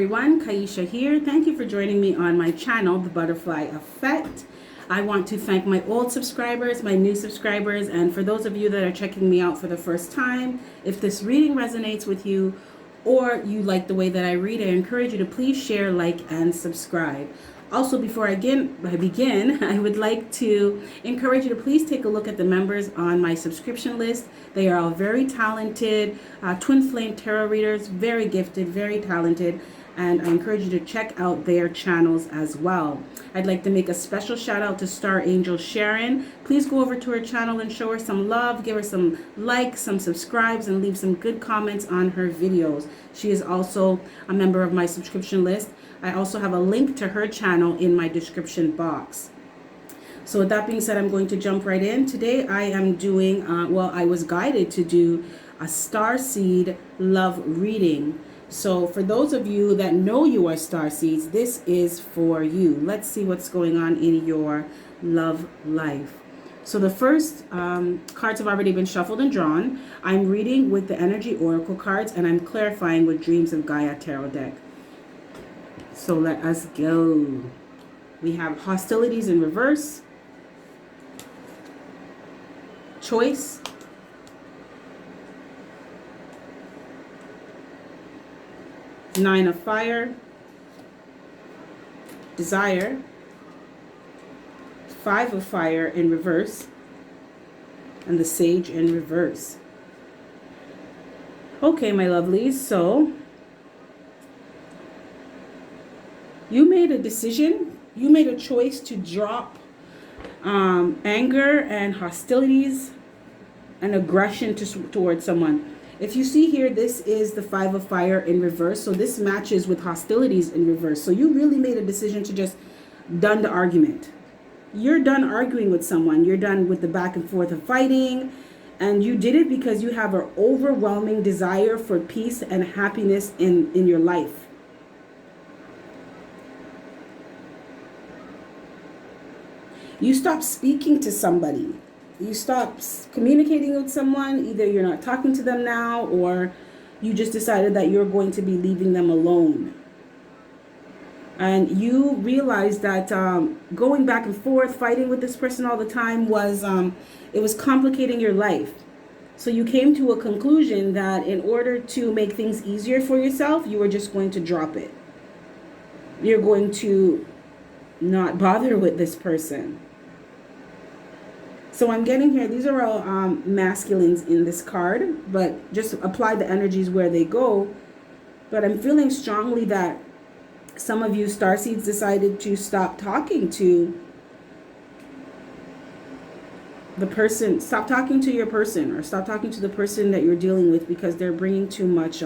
everyone, Kaisha here. Thank you for joining me on my channel, The Butterfly Effect. I want to thank my old subscribers, my new subscribers, and for those of you that are checking me out for the first time, if this reading resonates with you or you like the way that I read, I encourage you to please share, like, and subscribe. Also, before I begin, I would like to encourage you to please take a look at the members on my subscription list. They are all very talented, twin flame tarot readers, very gifted, very talented, and I encourage you to check out their channels as well. I'd like to make a special shout out to Star Angel Sharon. Please go over to her channel and show her some love, give her some likes, some subscribes, and leave some good comments on her videos. She is also a member of my subscription list. I also have a link to her channel in my description box. So with that being said, I'm going to jump right in. Today I am doing, I was guided to do a Starseed love reading. So for those of you that know you are Starseeds, this is for you. Let's see what's going on in your love life. So the first cards have already been shuffled and drawn. I'm reading with the Energy Oracle cards, and I'm clarifying with Dreams of Gaia Tarot deck. So let us go. We have hostilities in reverse, choice, Nine of Fire, desire, Five of Fire in reverse, and the Sage in reverse. Okay, my lovelies, so you made a decision, you made a choice to drop anger and hostilities and aggression towards someone. If you see here, this is the Five of Fire in reverse, so this matches with hostilities in reverse. So you really made a decision to just done the argument. You're done arguing with someone. You're done with the back and forth of fighting, and you did it because you have an overwhelming desire for peace and happiness in your life. You stop speaking to somebody. You stop communicating with someone. Either you're not talking to them now, or you just decided that you're going to be leaving them alone. And you realize that going back and forth, fighting with this person all the time was complicating your life. So you came to a conclusion that in order to make things easier for yourself, you were just going to drop it. You're going to not bother with this person. So I'm getting here, these are all masculines in this card, but just apply the energies where they go. But I'm feeling strongly that some of you Starseeds decided to stop talking to the person, stop talking to your person, or stop talking to the person that you're dealing with because they're bringing too much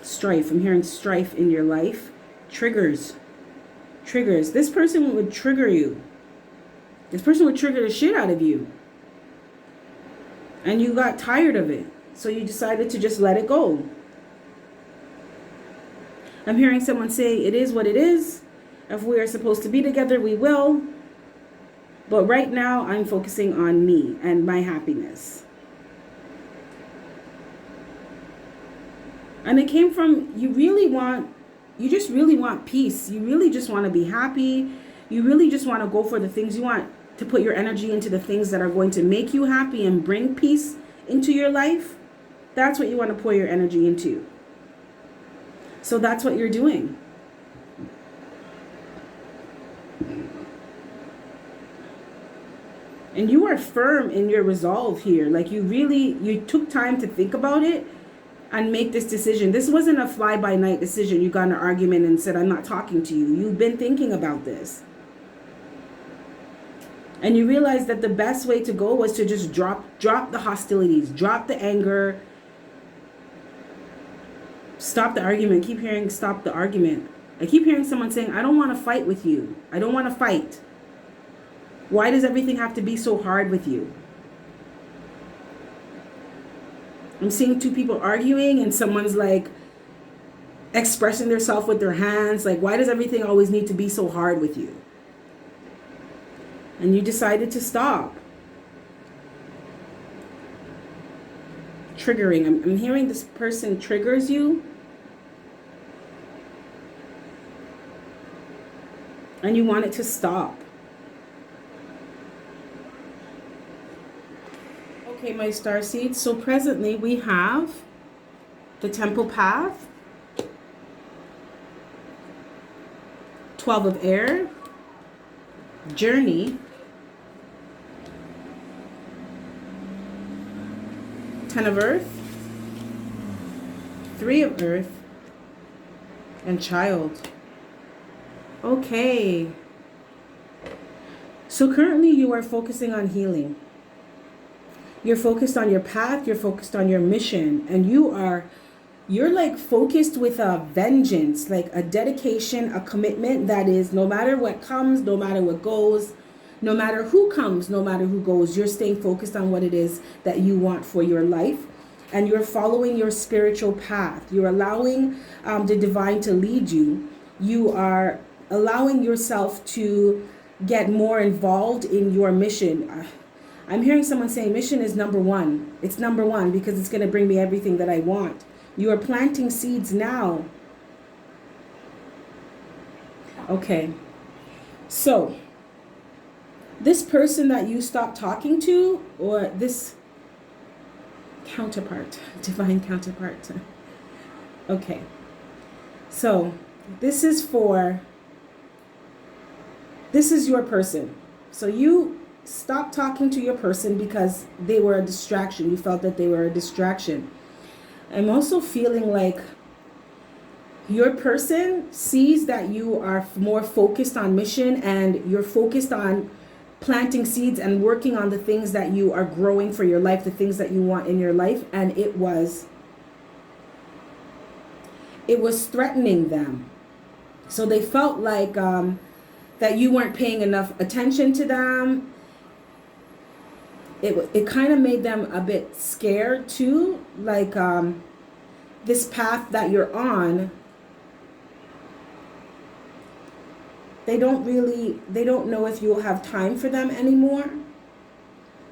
strife. I'm hearing strife in your life. Triggers. This person would trigger you. This person would trigger the shit out of you. And you got tired of it. So you decided to just let it go. I'm hearing someone say, it is what it is. If we are supposed to be together, we will. But right now, I'm focusing on me and my happiness. And it came from, you just really want peace. You really just want to be happy. You really just want to go for the things you want, to put your energy into the things that are going to make you happy and bring peace into your life. That's what you want to pour your energy into. So that's what you're doing. And you are firm in your resolve here. Like you took time to think about it and make this decision. This wasn't a fly-by-night decision. You got in an argument and said, I'm not talking to you. You've been thinking about this. And you realized that the best way to go was to just drop the hostilities, drop the anger, stop the argument. Keep hearing stop the argument. I keep hearing someone saying, I don't want to fight with you. I don't want to fight. Why does everything have to be so hard with you? I'm seeing two people arguing and someone's like expressing themselves with their hands. Like, why does everything always need to be so hard with you? And you decided to stop. Triggering. I'm hearing this person triggers you. and you want it to stop. Okay, my star seeds. So presently we have the Temple Path, 12 of Air, Journey, 10 of Earth, 3 of Earth, and Child. Okay. So currently you are focusing on healing. You're focused on your path, you're focused on your mission, and you're like focused with a vengeance, like a dedication, a commitment that is no matter what comes, no matter what goes, no matter who comes, no matter who goes, you're staying focused on what it is that you want for your life. And you're following your spiritual path. You're allowing the divine to lead you. You are allowing yourself to get more involved in your mission. I'm hearing someone saying mission is number one. It's number one because it's going to bring me everything that I want. You are planting seeds now. Okay. So, this person that you stopped talking to, or this counterpart, divine counterpart. Okay. So, this is your person. So you stop talking to your person because they were a distraction. You felt that they were a distraction. I'm also feeling like your person sees that you are more focused on mission and you're focused on planting seeds and working on the things that you are growing for your life, the things that you want in your life. And it was threatening them. So they felt like that you weren't paying enough attention to them. It kind of made them a bit scared too, like this path that you're on. They don't know if you'll have time for them anymore.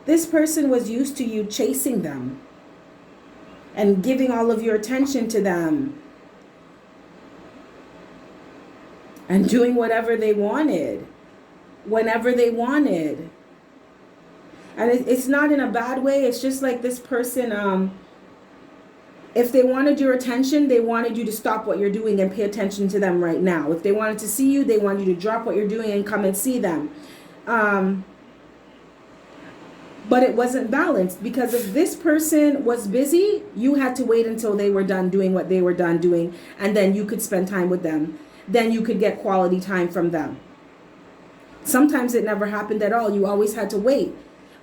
This person was used to you chasing them and giving all of your attention to them and doing whatever they wanted, whenever they wanted. And it's not in a bad way. It's just like this person, if they wanted your attention, they wanted you to stop what you're doing and pay attention to them right now. If they wanted to see you, they wanted you to drop what you're doing and come and see them. But it wasn't balanced, because if this person was busy, you had to wait until they were done doing what they were done doing, and then you could spend time with them. Then you could get quality time from them. Sometimes it never happened at all. You always had to wait.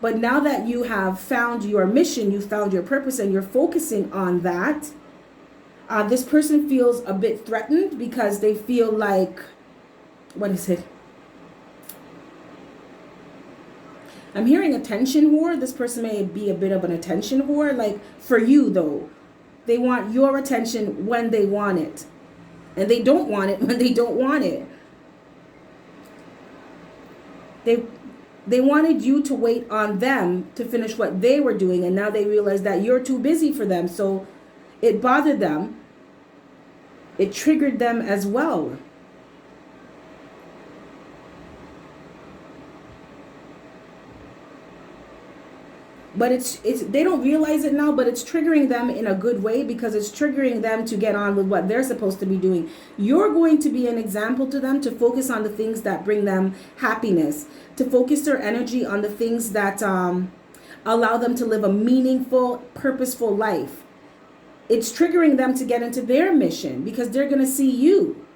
But now that you have found your mission, you found your purpose, and you're focusing on that, this person feels a bit threatened because they feel like, what is it? I'm hearing attention whore. This person may be a bit of an attention whore. Like for you though, they want your attention when they want it. And they don't want it when they don't want it. They wanted you to wait on them to finish what they were doing, and now they realize that you're too busy for them. So it bothered them. It triggered them as well. But it's they don't realize it now, but it's triggering them in a good way, because it's triggering them to get on with what they're supposed to be doing. You're going to be an example to them, to focus on the things that bring them happiness, to focus their energy on the things that allow them to live a meaningful, purposeful life. It's triggering them to get into their mission because they're going to see you.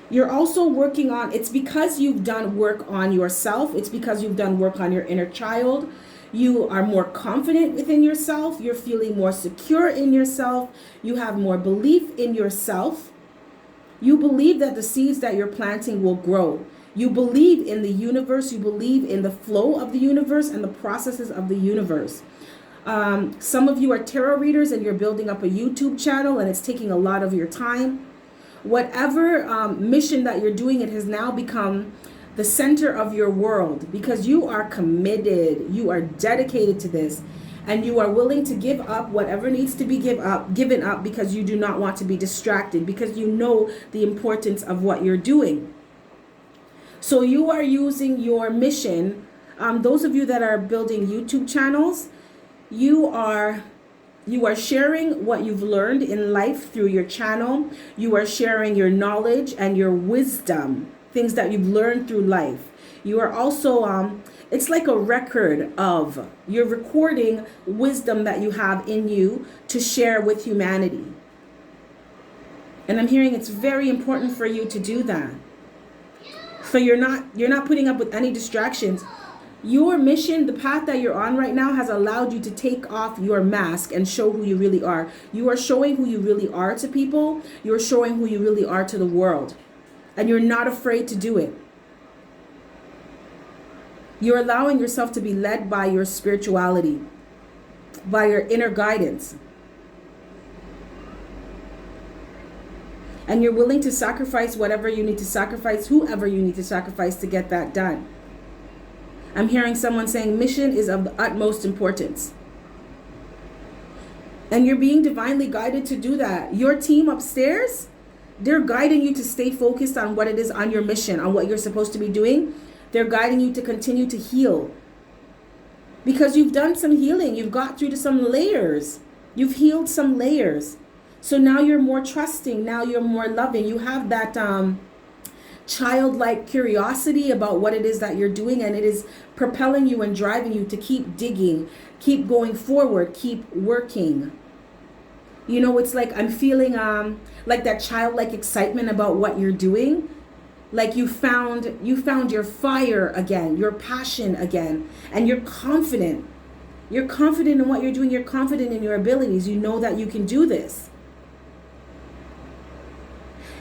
You're also working on, it's because you've done work on yourself. It's because you've done work on your inner child. You are more confident within yourself. You're feeling more secure in yourself. You have more belief in yourself. You believe that the seeds that you're planting will grow. You believe in the universe. You believe in the flow of the universe and the processes of the universe. Some of you are tarot readers and you're building up a YouTube channel and it's taking a lot of your time. Whatever mission that you're doing, it has now become the center of your world because you are committed. You are dedicated to this. And you are willing to give up whatever needs to be given up because you do not want to be distracted, because you know the importance of what you're doing. So you are using your mission. Those of you that are building YouTube channels, you are sharing what you've learned in life through your channel. You are sharing your knowledge and your wisdom, things that you've learned through life. You are also, it's like a record of, you're recording wisdom that you have in you to share with humanity. And I'm hearing it's very important for you to do that. So you're not putting up with any distractions. Your mission, the path that you're on right now, has allowed you to take off your mask and show who you really are. You are showing who you really are to people. You're showing who you really are to the world. And you're not afraid to do it. You're allowing yourself to be led by your spirituality, by your inner guidance. And you're willing to sacrifice whatever you need to sacrifice, whoever you need to sacrifice to get that done. I'm hearing someone saying mission is of the utmost importance. And you're being divinely guided to do that. Your team upstairs, they're guiding you to stay focused on what it is on your mission, on what you're supposed to be doing. They're guiding you to continue to heal. Because you've done some healing. You've got through to some layers. You've healed some layers. So now you're more trusting. Now you're more loving. You have that childlike curiosity about what it is that you're doing, and it is propelling you and driving you to keep digging, keep going forward, keep working. You know, it's like I'm feeling like that childlike excitement about what you're doing. Like you found your fire again, your passion again, and you're confident. You're confident in what you're doing. You're confident in your abilities. You know that you can do this.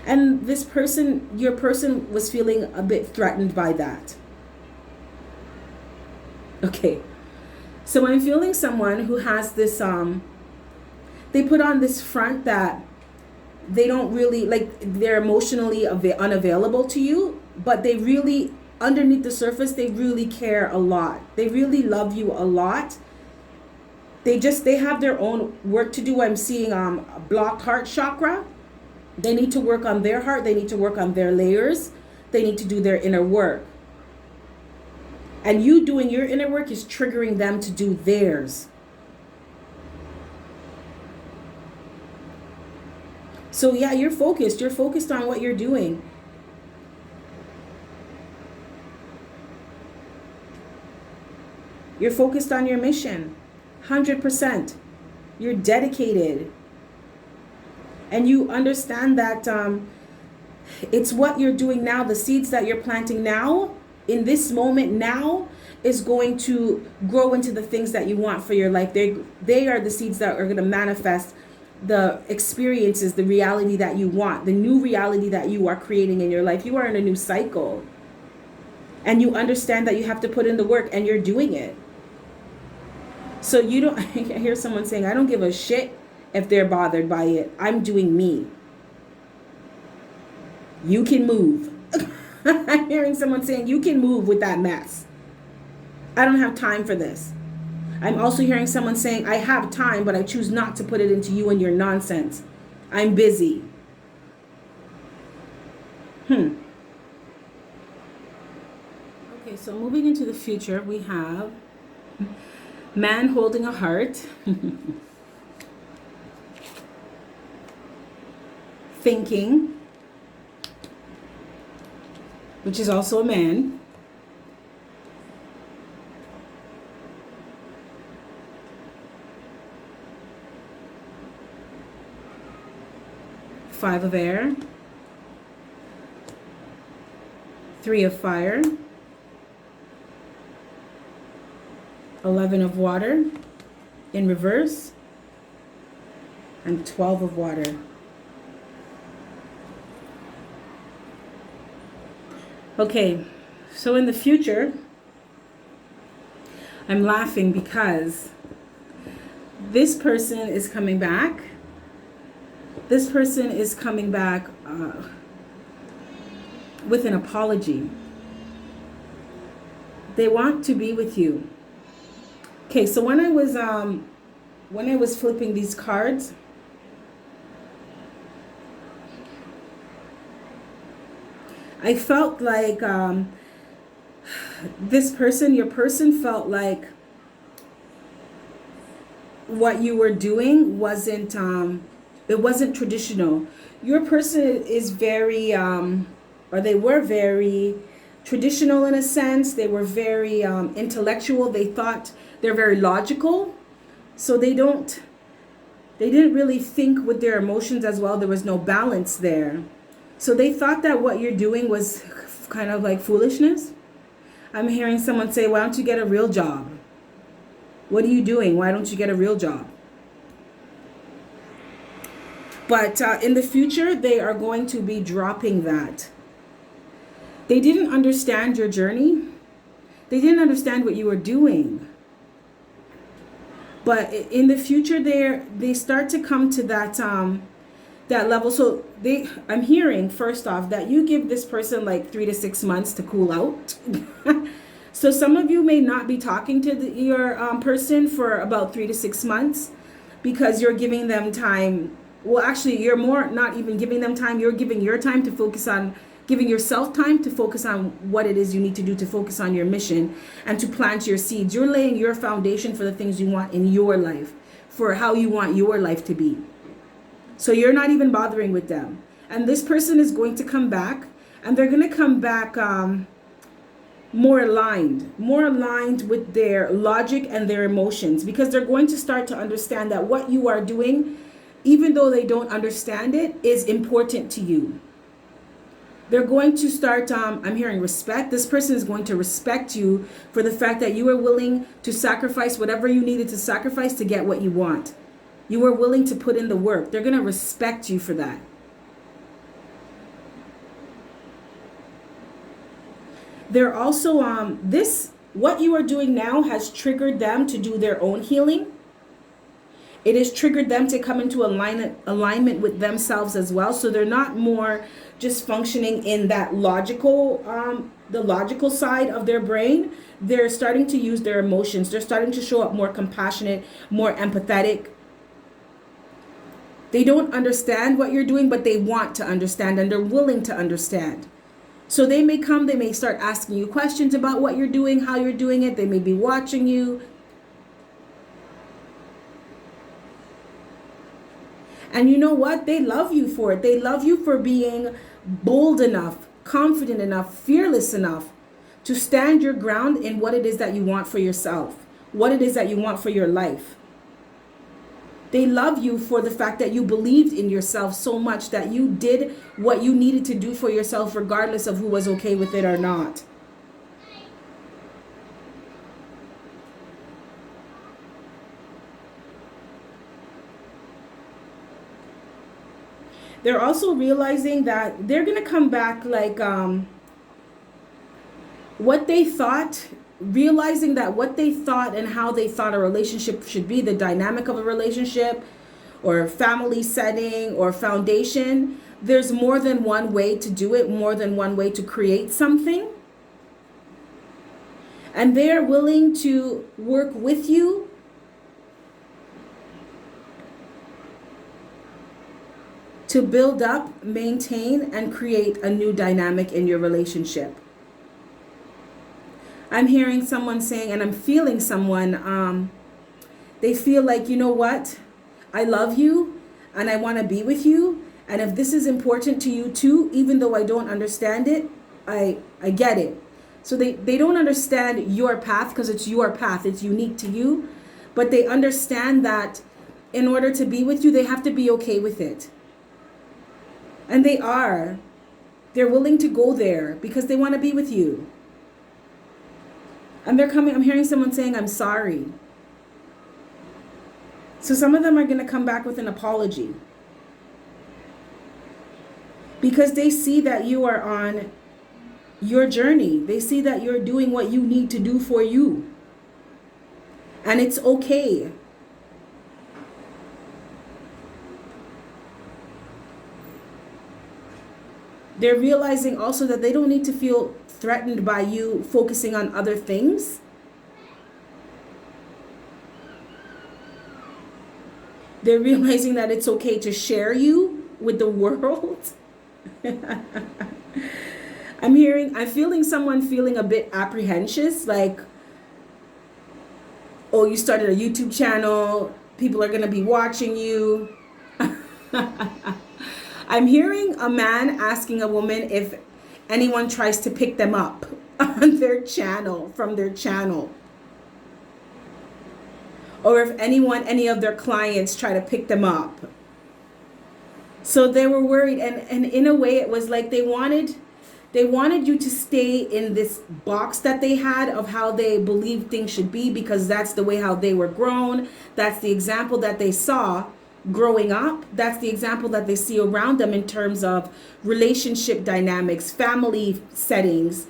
And this person, your person, was feeling a bit threatened by that. Okay. So I'm feeling someone who has this, they put on this front that they don't really, like, they're emotionally unavailable to you, but they really, underneath the surface, they really care a lot. They really love you a lot. They have their own work to do. I'm seeing a blocked heart chakra. They need to work on their heart. They need to work on their layers. They need to do their inner work. And you doing your inner work is triggering them to do theirs. So yeah, you're focused. You're focused on what you're doing. You're focused on your mission. 100%. You're dedicated. And you understand that it's what you're doing now, the seeds that you're planting now, in this moment now, is going to grow into the things that you want for your life. They are the seeds that are going to manifest the experiences, the reality that you want, the new reality that you are creating in your life. You are in a new cycle. And you understand that you have to put in the work, and you're doing it. So you don't, I hear someone saying, I don't give a shit if they're bothered by it. I'm doing me. You can move. I'm hearing someone saying, you can move with that mess. I don't have time for this. I'm also hearing someone saying, I have time, but I choose not to put it into you and your nonsense. I'm busy. Okay, so moving into the future, we have man holding a heart. Thinking, which is also a man. Five of air. Three of fire. 11 of water in reverse. And 12 of water. Okay, so in the future, I'm laughing because this person is coming back. This person is coming back with an apology. They want to be with you. Okay, so when I was flipping these cards, I felt like your person felt like what you were doing wasn't it wasn't traditional. Your person is very or they were very traditional in a sense. They were very intellectual. They thought they're very logical. So they didn't really think with their emotions as well. There was no balance there. So they thought that what you're doing was kind of like foolishness. I'm hearing someone say, why don't you get a real job? What are you doing? Why don't you get a real job? But in the future, they are going to be dropping that. They didn't understand your journey. They didn't understand what you were doing. But in the future, they start to come to that that level. So I'm hearing first off that you give this person like 3 to 6 months to cool out. So some of you may not be talking to your person for about 3 to 6 months because you're giving them time. Well, actually, you're more not even giving them time. You're giving your time to focus on giving yourself time to focus on what it is you need to do to focus on your mission and to plant your seeds. You're laying your foundation for the things you want in your life, for how you want your life to be. So you're not even bothering with them. And this person is going to come back, and they're going to come back more aligned with their logic and their emotions, because they're going to start to understand that what you are doing, even though they don't understand it, is important to you. They're going to start, I'm hearing respect. This person is going to respect you for the fact that you are willing to sacrifice whatever you needed to sacrifice to get what you want. You were willing to put in the work. They're going to respect you for that. They're also, what you are doing now has triggered them to do their own healing. It has triggered them to come into alignment with themselves as well. So they're not more just functioning in that logical, the logical side of their brain. They're starting to use their emotions. They're starting to show up more compassionate, more empathetic. They don't understand what you're doing, but they want to understand, and they're willing to understand. So they may start asking you questions about what you're doing, how you're doing it. They may be watching you. And you know what? They love you for it. They love you for being bold enough, confident enough, fearless enough to stand your ground in what it is that you want for yourself, what it is that you want for your life. They love you for the fact that you believed in yourself so much that you did what you needed to do for yourself, regardless of who was okay with it or not. They're also realizing that they're going to come back like what they thought, realizing that what they thought and how they thought a relationship should be, the dynamic of a relationship or family setting or foundation, there's more than one way to do it, more than one way to create something. And they're willing to work with you to build up, maintain, and create a new dynamic in your relationship. I'm hearing someone saying, and I'm feeling someone, they feel like, you know what? I love you and I want to be with you. And if this is important to you too, even though I don't understand it, I get it. So they don't understand your path because it's your path. It's unique to you. But they understand that in order to be with you, they have to be okay with it. And they are. They're willing to go there because they want to be with you. And they're coming, I'm hearing someone saying, I'm sorry. So some of them are going to come back with an apology. Because they see that you are on your journey. They see that you're doing what you need to do for you. And it's okay. They're realizing also that they don't need to feel threatened by you focusing on other things. They're realizing that it's okay to share you with the world. I'm feeling someone feeling a bit apprehensive, like, oh, you started a YouTube channel, people are going to be watching you. I'm hearing a man asking a woman if anyone tries to pick them up on their channel, from their channel. Or if any of their clients try to pick them up. So they were worried, and in a way it was like they wanted you to stay in this box that they had of how they believed things should be, because that's the way how they were grown. That's the example that they saw growing up. That's the example that they see around them in terms of relationship dynamics, family settings.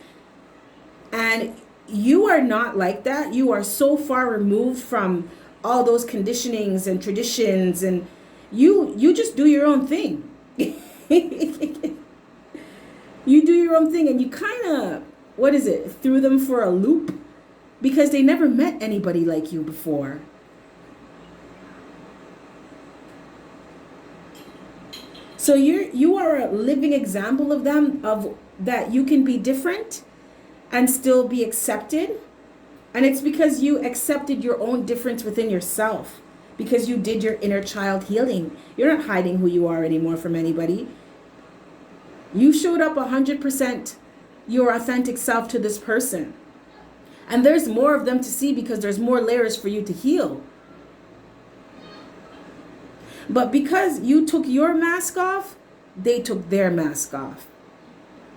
And you are not like that. You are so far removed from all those conditionings and traditions, and you just do your own thing. You do your own thing, and you kind of, threw them for a loop, because they never met anybody like you before. So you are a living example of them, of that you can be different and still be accepted. And it's because you accepted your own difference within yourself, because you did your inner child healing. You're not hiding who you are anymore from anybody. You showed up 100% your authentic self to this person. And there's more of them to see, because there's more layers for you to heal. But because you took your mask off, they took their mask off.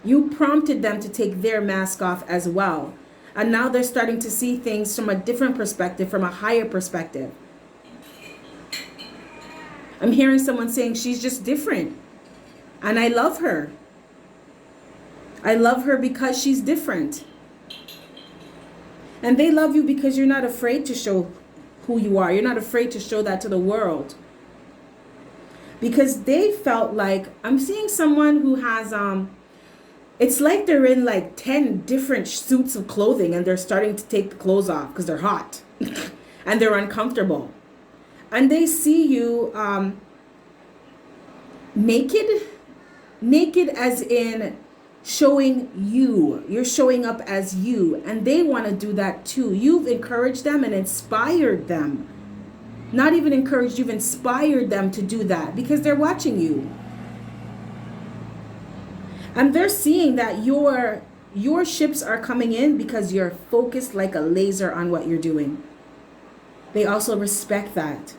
You prompted them to take their mask off as well. And now they're starting to see things from a different perspective, from a higher perspective. I'm hearing someone saying she's just different. And I love her. I love her because she's different. And they love you because you're not afraid to show who you are. You're not afraid to show that to the world. Because they felt like, I'm seeing someone who has, it's like they're in like 10 different suits of clothing, and they're starting to take the clothes off because they're hot and they're uncomfortable. And they see you naked as in showing you. You're showing up as you, and they want to do that too. You've encouraged them and inspired them. Not even encouraged, you've inspired them to do that, because they're watching you. And they're seeing that your ships are coming in because you're focused like a laser on what you're doing. They also respect that.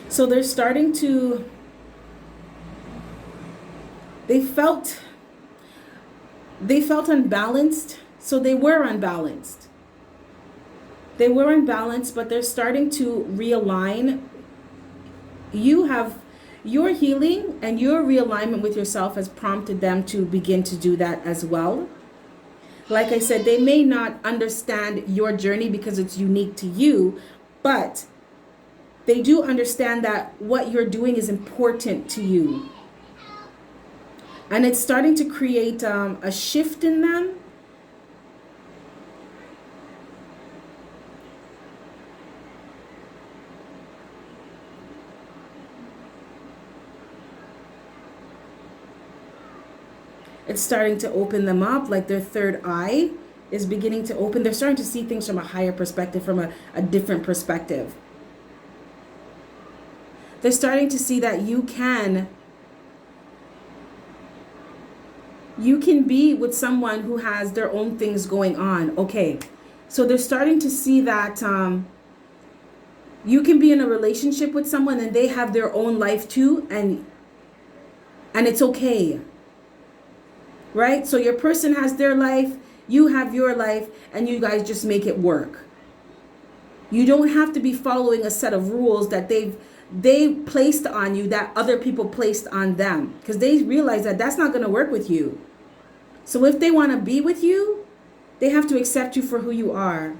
So they're starting to, they felt unbalanced. So they were unbalanced. They were unbalanced, but they're starting to realign. You have your healing and your realignment with yourself has prompted them to begin to do that as well. Like I said, they may not understand your journey because it's unique to you, but they do understand that what you're doing is important to you. And it's starting to create a shift in them. It's starting to open them up, like their third eye is beginning to open. They're starting to see things from a higher perspective, from a different perspective. They're starting to see that you can be with someone who has their own things going on. Okay, so they're starting to see that you can be in a relationship with someone and they have their own life too, and it's okay. Right? So your person has their life, you have your life, and you guys just make it work. You don't have to be following a set of rules that they placed on you, that other people placed on them, because they realize that that's not going to work with you. So if they want to be with you, they have to accept you for who you are.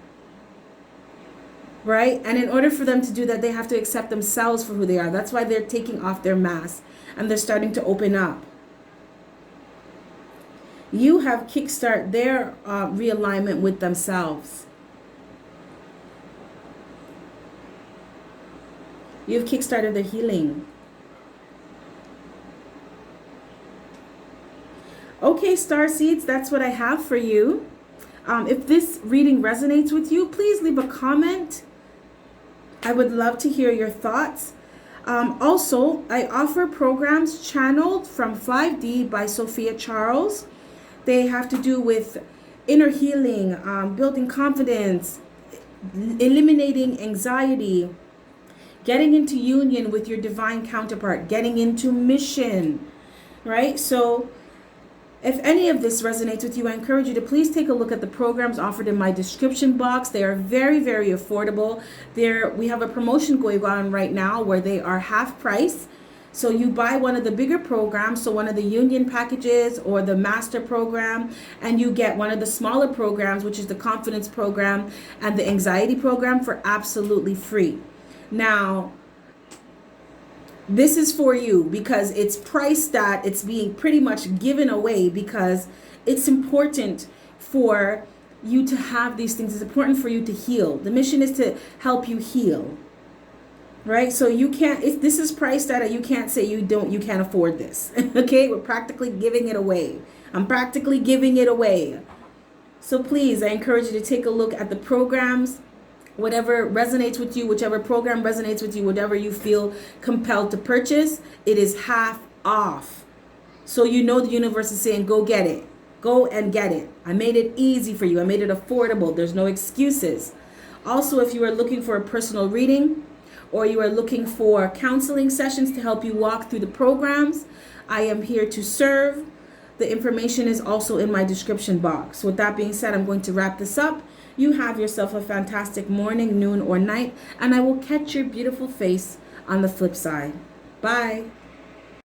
Right? And in order for them to do that, they have to accept themselves for who they are. That's why they're taking off their mask and they're starting to open up. You have kickstart their realignment with themselves. You've kickstarted their healing. Okay, Starseeds, that's what I have for you. If this reading resonates with you, please leave a comment. I would love to hear your thoughts. Also, I offer programs channeled from 5D by Sophia Charles. They have to do with inner healing, building confidence, eliminating anxiety, getting into union with your divine counterpart, getting into mission, right? So if any of this resonates with you, I encourage you to please take a look at the programs offered in my description box. They are very, very affordable. We have a promotion going on right now where they are half price. So you buy one of the bigger programs, so one of the union packages or the master program, and you get one of the smaller programs, which is the confidence program and the anxiety program, for absolutely free. Now, this is for you because it's priced at, it's being pretty much given away because it's important for you to have these things. It's important for you to heal. The mission is to help you heal, right? So you can't, if this is priced at, you can't say you can't afford this. Okay, we're practically giving it away. I'm practically giving it away. So please, I encourage you to take a look at the programs. Whatever resonates with you, whichever program resonates with you, whatever you feel compelled to purchase, it is half off. So you know the universe is saying, go get it. Go and get it. I made it easy for you. I made it affordable. There's no excuses. Also, if you are looking for a personal reading or you are looking for counseling sessions to help you walk through the programs, I am here to serve. The information is also in my description box. With that being said, I'm going to wrap this up. You have yourself a fantastic morning, noon, or night, and I will catch your beautiful face on the flip side. Bye.